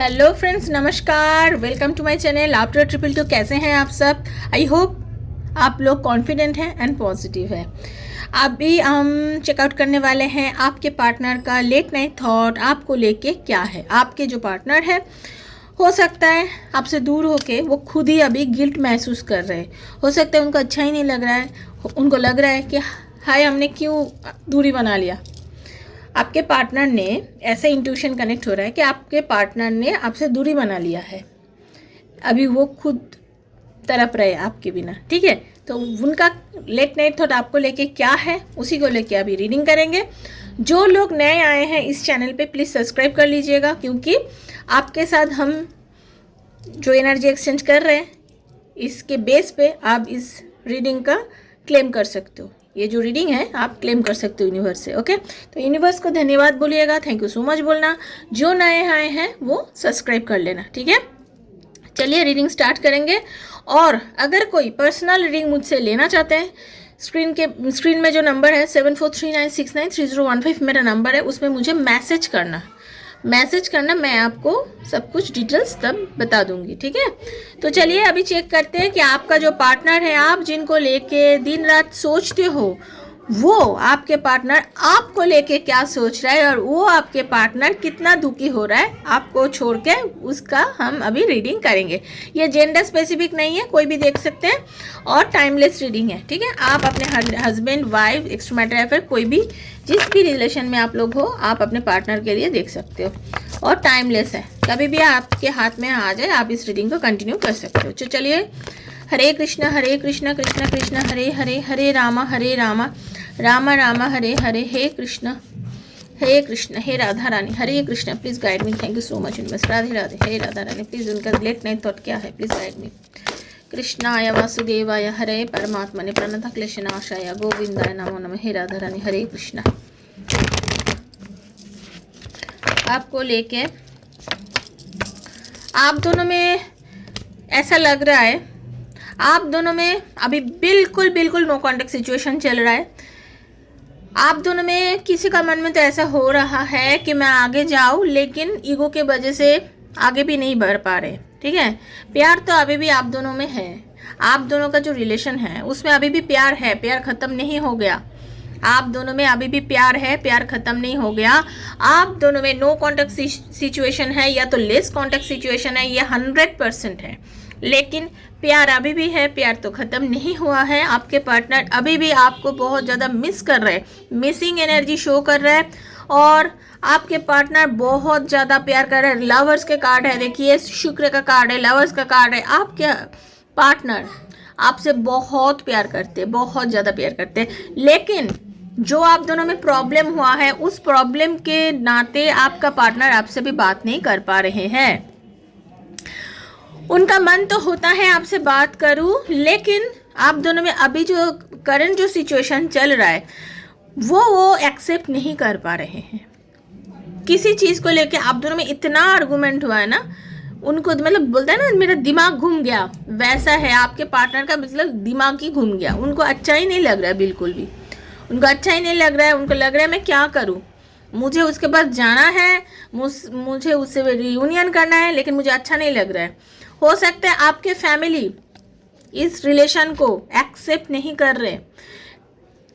Hello friends, नमस्कार। Welcome to my channel after triple two. कैसे हैं आप सब? आई होप आप लोग कॉन्फिडेंट हैं एंड पॉजिटिव है। अभी हम चेकआउट करने वाले हैं आपके पार्टनर का लेट नाइट थॉट आपको लेके क्या है। आपके जो पार्टनर है, हो सकता है आपसे दूर होके वो खुद ही अभी गिल्ट महसूस कर रहे हैं। हो सकता है उनको अच्छा ही नहीं लग रहा है, उनको लग रहा है कि हाय हमने क्यों दूरी बना लिया। आपके पार्टनर ने ऐसा इंट्यूशन कनेक्ट हो रहा है कि आपके पार्टनर ने आपसे दूरी बना लिया है। अभी वो खुद तड़प रहे आपके बिना, ठीक है। तो उनका लेट नाइट थॉट आपको लेके क्या है, उसी को लेके अभी रीडिंग करेंगे। जो लोग नए आए हैं इस चैनल पे प्लीज़ सब्सक्राइब कर लीजिएगा, क्योंकि आपके साथ हम जो एनर्जी एक्सचेंज कर रहे हैं इसके बेस पे आप इस रीडिंग का क्लेम कर सकते हो। ये जो रीडिंग है आप क्लेम कर सकते हो यूनिवर्स से। ओके, तो यूनिवर्स को धन्यवाद बोलिएगा, थैंक यू सो मच बोलना। जो नए आए हैं वो सब्सक्राइब कर लेना, ठीक है। चलिए रीडिंग स्टार्ट करेंगे। और अगर कोई पर्सनल रीडिंग मुझसे लेना चाहते हैं, स्क्रीन में जो नंबर है 7439693015 मेरा नंबर है, उसमें मुझे मैसेज करना, मैं आपको सब कुछ डिटेल्स तब बता दूंगी, ठीक है। तो चलिए अभी चेक करते हैं कि आपका जो पार्टनर है, आप जिनको लेके दिन रात सोचते हो, वो आपके पार्टनर आपको लेके क्या सोच रहा है और वो आपके पार्टनर कितना दुखी हो रहा है आपको छोड़ के, उसका हम अभी रीडिंग करेंगे। ये जेंडर स्पेसिफिक नहीं है, कोई भी देख सकते हैं और टाइमलेस रीडिंग है, ठीक है। आप अपने हस्बैंड, वाइफ, एक्स्ट्रा मैटर या फिर कोई भी जिस भी रिलेशन में आप लोग हो, आप अपने पार्टनर के लिए देख सकते हो और टाइमलेस है। कभी भी आपके हाथ में आ जाए आप इस रीडिंग को कंटिन्यू कर सकते हो। तो चलिए, हरे कृष्णा कृष्ण कृष्ण हरे हरे, हरे रामा रामा रामा हरे हरे, हे कृष्ण हे Radha Rani, Hare Krishna. Please guide me, thank you so much universe. Radhe Radhe, हे राधा रानी। प्लीज़ उनका लेट नाइट थॉट क्या है, प्लीज़ गाइड मी। कृष्णाय वासुदेवाय हरे परमात्मने प्रणत क्लेशनाशाय गोविंदाय नमो नमः, हे राधा रानी, हरे कृष्णा। आपको लेके आप दोनों में ऐसा लग रहा है, आप दोनों में अभी बिल्कुल नो कॉन्टेक्ट सिचुएशन चल रहा है। आप दोनों में किसी का मन में तो ऐसा हो रहा है कि मैं आगे जाऊं, लेकिन ईगो के वजह से आगे भी नहीं बढ़ पा रहे, ठीक है। प्यार तो अभी भी आप दोनों में है, आप दोनों का जो रिलेशन है उसमें अभी भी प्यार है, प्यार खत्म नहीं हो गया। आप दोनों में अभी भी प्यार है, प्यार खत्म नहीं हो गया। आप दोनों में नो कॉन्टेक्ट सिचुएशन है या तो लेस कॉन्टेक्ट सिचुएशन है, ये 100% है, लेकिन प्यार अभी भी है, प्यार तो ख़त्म नहीं हुआ है। आपके पार्टनर अभी भी आपको बहुत ज़्यादा मिस कर रहे हैं, मिसिंग एनर्जी शो कर रहा है और आपके पार्टनर बहुत ज़्यादा प्यार कर रहे हैं। लवर्स के कार्ड है, देखिए शुक्र का कार्ड है, लवर्स का कार्ड है। आपके पार्टनर आपसे बहुत प्यार करते हैं, बहुत ज़्यादा प्यार करते हैं, लेकिन जो आप दोनों में प्रॉब्लम हुआ है उस प्रॉब्लम के नाते आपका पार्टनर आपसे भी बात नहीं कर पा रहे हैं। उनका मन तो होता है आपसे बात करूं, लेकिन आप दोनों में अभी जो करंट जो सिचुएशन चल रहा है वो एक्सेप्ट नहीं कर पा रहे हैं। किसी चीज़ को लेके आप दोनों में इतना आर्गुमेंट हुआ है ना, उनको मतलब बोलता है ना मेरा दिमाग घूम गया, वैसा है आपके पार्टनर का, मतलब दिमाग ही घूम गया। उनको अच्छा ही नहीं लग रहा है, बिल्कुल भी उनको अच्छा ही नहीं लग रहा है। उनको लग रहा है मैं क्या करूं, मुझे उसके पास जाना है, मुझे उससे रियूनियन करना है, लेकिन मुझे अच्छा नहीं लग रहा है। हो सकता है आपके फैमिली इस रिलेशन को एक्सेप्ट नहीं कर रहे,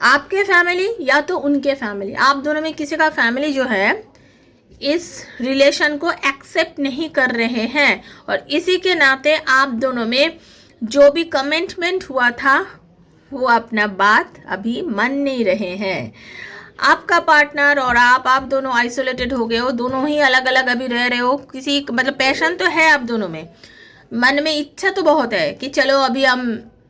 आपके फैमिली या तो उनके फैमिली, आप दोनों में किसी का फैमिली जो है इस रिलेशन को एक्सेप्ट नहीं कर रहे हैं और इसी के नाते आप दोनों में जो भी कमिटमेंट हुआ था वो अपना बात अभी मान नहीं रहे हैं। आपका पार्टनर और आप दोनों आइसोलेटेड हो गए हो, दोनों ही अलग अलग अभी रह रहे हो। किसी मतलब पैशन तो है आप दोनों में, मन में इच्छा तो बहुत है कि चलो अभी हम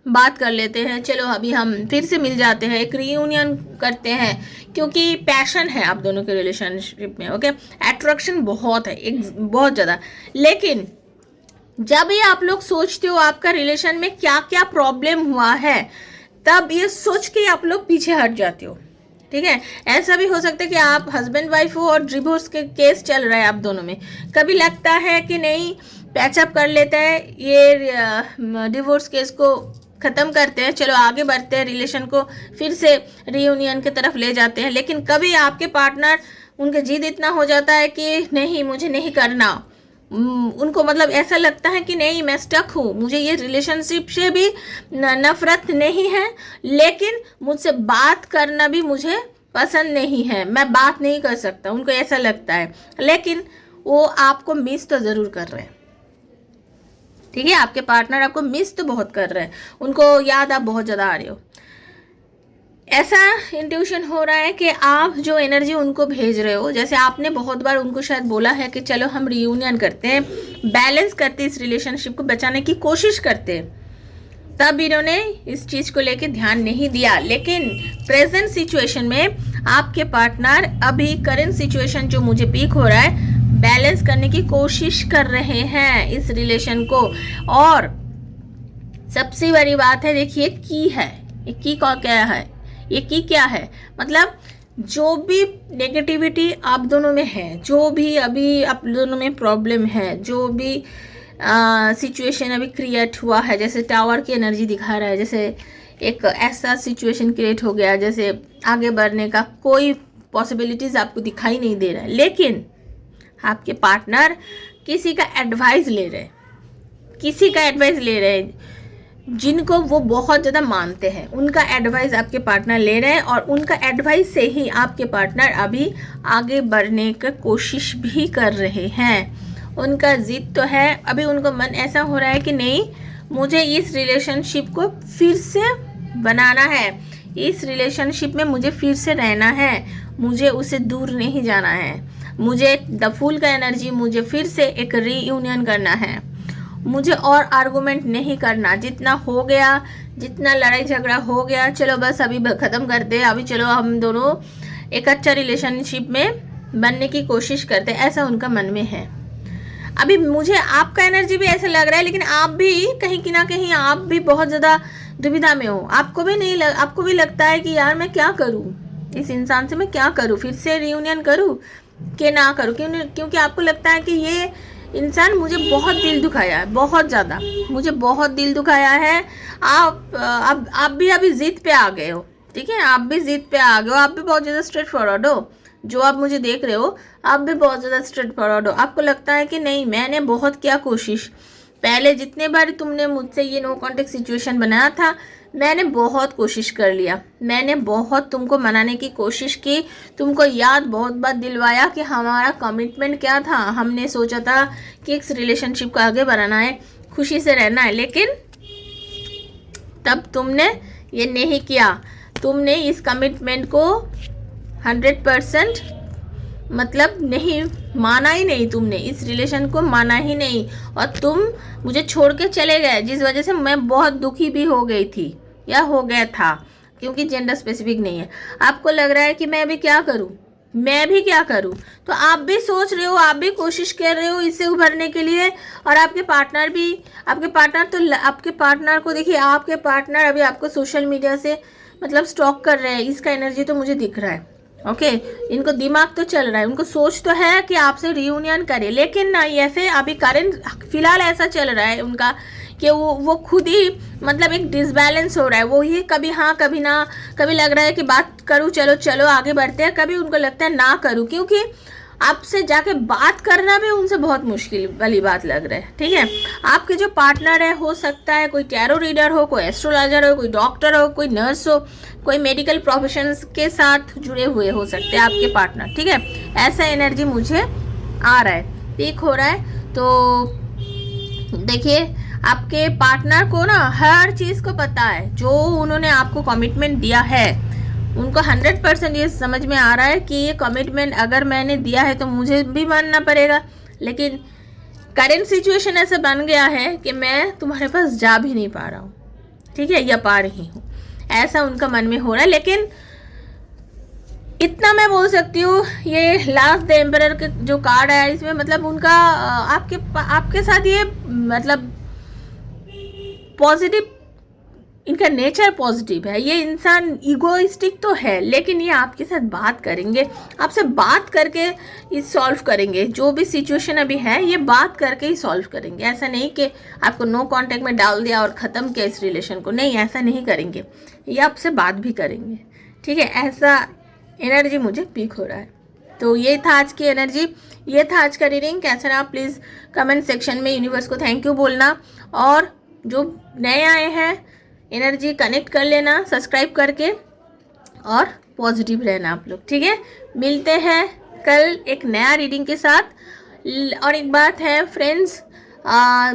बात कर लेते हैं, चलो अभी हम फिर से मिल जाते हैं, एक रीयूनियन करते हैं, क्योंकि पैशन है आप दोनों के रिलेशनशिप में। ओके, अट्रैक्शन बहुत है, एक बहुत ज़्यादा। लेकिन जब ये आप लोग सोचते हो आपका रिलेशन में क्या क्या प्रॉब्लम हुआ है, तब ये सोच के आप लोग पीछे हट जाते हो, ठीक है। ऐसा भी हो सकता है कि आप हस्बैंड वाइफ हो और डिवोर्स के केस चल रहा है आप दोनों में। कभी लगता है कि नहीं पैचअप कर लेता है, ये डिवोर्स केस को ख़त्म करते हैं, चलो आगे बढ़ते हैं, रिलेशन को फिर से रीयूनियन की तरफ ले जाते हैं। लेकिन कभी आपके पार्टनर, उनका जिद इतना हो जाता है कि नहीं मुझे नहीं करना, उनको मतलब ऐसा लगता है कि नहीं मैं स्टक हूँ, मुझे ये रिलेशनशिप से भी नफरत नहीं है, लेकिन मुझसे बात करना भी मुझे पसंद नहीं है, मैं बात नहीं कर सकता, उनको ऐसा लगता है। लेकिन वो आपको मिस तो ज़रूर कर रहे हैं, ठीक है, आपके पार्टनर आपको मिस तो बहुत कर रहे हैं, उनको याद आप बहुत ज़्यादा आ रहे हो। ऐसा इंट्यूशन हो रहा है कि आप जो एनर्जी उनको भेज रहे हो, जैसे आपने बहुत बार उनको शायद बोला है कि चलो हम रियूनियन करते हैं, बैलेंस करते हैं, इस रिलेशनशिप को बचाने की कोशिश करते हैं, तब इन्होंने इस चीज़ को लेके ध्यान नहीं दिया। लेकिन प्रेजेंट सिचुएशन में आपके पार्टनर अभी करंट सिचुएशन जो मुझे पीक हो रहा है, बैलेंस करने की कोशिश कर रहे हैं इस रिलेशन को। और सबसे बड़ी बात है, देखिए की है, ये की क्या है, ये की क्या है, मतलब जो भी नेगेटिविटी आप दोनों में है, जो भी अभी आप दोनों में प्रॉब्लम है, जो भी सिचुएशन अभी क्रिएट हुआ है, जैसे टावर की एनर्जी दिखा रहा है, जैसे एक ऐसा सिचुएशन क्रिएट हो गया जैसे आगे बढ़ने का कोई पॉसिबिलिटीज़ आपको दिखाई नहीं दे रहा है। लेकिन आपके पार्टनर किसी का एडवाइस ले रहे हैं, किसी का एडवाइस ले रहे हैं जिनको वो बहुत ज़्यादा मानते हैं, उनका एडवाइस आपके पार्टनर ले रहे हैं, और उनका एडवाइस से ही आपके पार्टनर अभी आगे बढ़ने की कोशिश भी कर रहे हैं। उनका जिद तो है, अभी उनको मन ऐसा हो रहा है कि नहीं, मुझे इस रिलेशनशिप को फिर से बनाना है, इस रिलेशनशिप में मुझे फिर से रहना है, मुझे उसे दूर नहीं जाना है, मुझे द फूल का एनर्जी, मुझे फिर से एक रीयूनियन करना है, मुझे और आर्गुमेंट नहीं करना, जितना हो गया, जितना लड़ाई झगड़ा हो गया, चलो बस अभी ख़त्म कर दे, अभी चलो हम दोनों एक अच्छा रिलेशनशिप में बनने की कोशिश करते, ऐसा उनका मन में है। अभी मुझे आपका एनर्जी भी ऐसा लग रहा है, लेकिन आप भी कहीं ना कहीं आप भी बहुत ज़्यादा दुविधा में हो, आपको भी नहीं आपको भी लगता है कि यार मैं क्या करूँ, इस इंसान से मैं क्या करूँ, फिर से रियूनियन करूँ कि ना करूँ, क्योंकि आपको लगता है कि ये इंसान मुझे बहुत दिल दुखाया है, बहुत ज़्यादा मुझे बहुत दिल दुखाया है। आप भी अभी जिद पे आ गए हो, ठीक है, आप भी जिद पे आ गए हो, आप भी बहुत ज़्यादा स्ट्रेट फॉरवर्ड हो, जो आप मुझे देख रहे हो आप भी बहुत ज़्यादा स्ट्रेट फॉरवर्ड हो। आपको लगता है कि नहीं, मैंने बहुत किया कोशिश, पहले जितने बार तुमने मुझसे ये नो कॉन्टेक्ट सिचुएशन बनाया था, मैंने बहुत कोशिश कर लिया, मैंने बहुत तुमको मनाने की कोशिश की, तुमको याद बहुत बार दिलवाया कि हमारा कमिटमेंट क्या था, हमने सोचा था कि इस रिलेशनशिप को आगे बढ़ाना है, खुशी से रहना है, लेकिन तब तुमने ये नहीं किया, तुमने इस कमिटमेंट को 100% मतलब नहीं माना ही नहीं, तुमने इस रिलेशन को माना ही नहीं, और तुम मुझे छोड़ के चले गए, जिस वजह से मैं बहुत दुखी भी हो गई थी या हो गया था, क्योंकि जेंडर स्पेसिफिक नहीं है। आपको लग रहा है कि मैं भी क्या करूं, मैं भी क्या करूं, तो आप भी सोच रहे हो, आप भी कोशिश कर रहे हो इससे उभरने के लिए, और आपके पार्टनर भी, आपके पार्टनर को देखिए, आपके पार्टनर अभी आपको सोशल मीडिया से मतलब स्टॉक कर रहे हैं, इसका एनर्जी तो मुझे दिख रहा है। ओके, इनको दिमाग तो चल रहा है, उनको सोच तो है कि आपसे रियूनियन करे, लेकिन ना ऐसे अभी करंट फिलहाल ऐसा चल रहा है उनका कि वो खुद ही मतलब एक डिसबैलेंस हो रहा है, वो ही कभी हाँ कभी ना, कभी लग रहा है कि बात करूँ, चलो चलो आगे बढ़ते हैं, कभी उनको लगता है ना करूँ, क्योंकि आपसे जाके बात करना भी उनसे बहुत मुश्किल वाली बात लग रहा है। ठीक है, आपके जो पार्टनर है, हो सकता है कोई टैरो रीडर हो, कोई एस्ट्रोलॉजर हो, कोई डॉक्टर हो, कोई नर्स हो, कोई मेडिकल प्रोफेशंस के साथ जुड़े हुए हो सकते हैं आपके पार्टनर। ठीक है, ऐसा एनर्जी मुझे आ रहा है, पीक हो रहा है। तो देखिए, आपके पार्टनर को ना हर चीज़ को पता है, जो उन्होंने आपको कमिटमेंट दिया है, उनको 100% ये समझ में आ रहा है कि ये कमिटमेंट अगर मैंने दिया है तो मुझे भी मानना पड़ेगा, लेकिन करेंट सिचुएशन ऐसा बन गया है कि मैं तुम्हारे पास जा भी नहीं पा रहा हूँ, ठीक है, या पा रही हूँ, ऐसा उनका मन में हो रहा है। लेकिन इतना मैं बोल सकती हूँ, ये लास्ट द एम्परर के जो कार्ड है, इसमें मतलब उनका आपके साथ ये मतलब पॉजिटिव, इनका नेचर पॉजिटिव है। ये इंसान ईगोइस्टिक तो है, लेकिन ये आपके साथ बात करेंगे, आपसे बात करके ये सॉल्व करेंगे, जो भी सिचुएशन अभी है ये बात करके ही सॉल्व करेंगे। ऐसा नहीं कि आपको नो कांटेक्ट में डाल दिया और ख़त्म किया इस रिलेशन को, नहीं, ऐसा नहीं करेंगे, ये आपसे बात भी करेंगे। ठीक है, ऐसा एनर्जी मुझे पीक हो रहा है। तो ये था आज की एनर्जी। ये था आज का रीडिंग। कैसा रहा प्लीज़ कमेंट सेक्शन में यूनिवर्स को थैंक यू बोलना, और जो नए आए हैं एनर्जी कनेक्ट कर लेना सब्सक्राइब करके, और पॉजिटिव रहना आप लोग, ठीक है। मिलते हैं कल एक नया रीडिंग के साथ। और एक बात है फ्रेंड्स,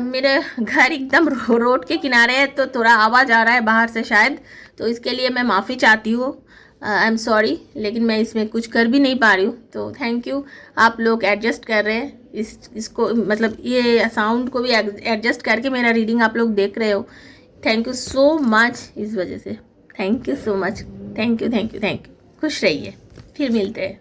मेरे घर एकदम रोड के किनारे है, तो थोड़ा आवाज़ आ रहा है बाहर से शायद, तो इसके लिए मैं माफ़ी चाहती हूँ। आई एम सॉरी, लेकिन मैं इसमें कुछ कर भी नहीं पा रही हूँ। तो थैंक यू, आप लोग एडजस्ट कर रहे हैं इसको, मतलब ये साउंड को भी एडजस्ट करके मेरा रीडिंग आप लोग देख रहे हो। थैंक यू सो मच इस वजह से। Thank you so much, thank you thank you thank you. खुश रहिए, फिर मिलते हैं।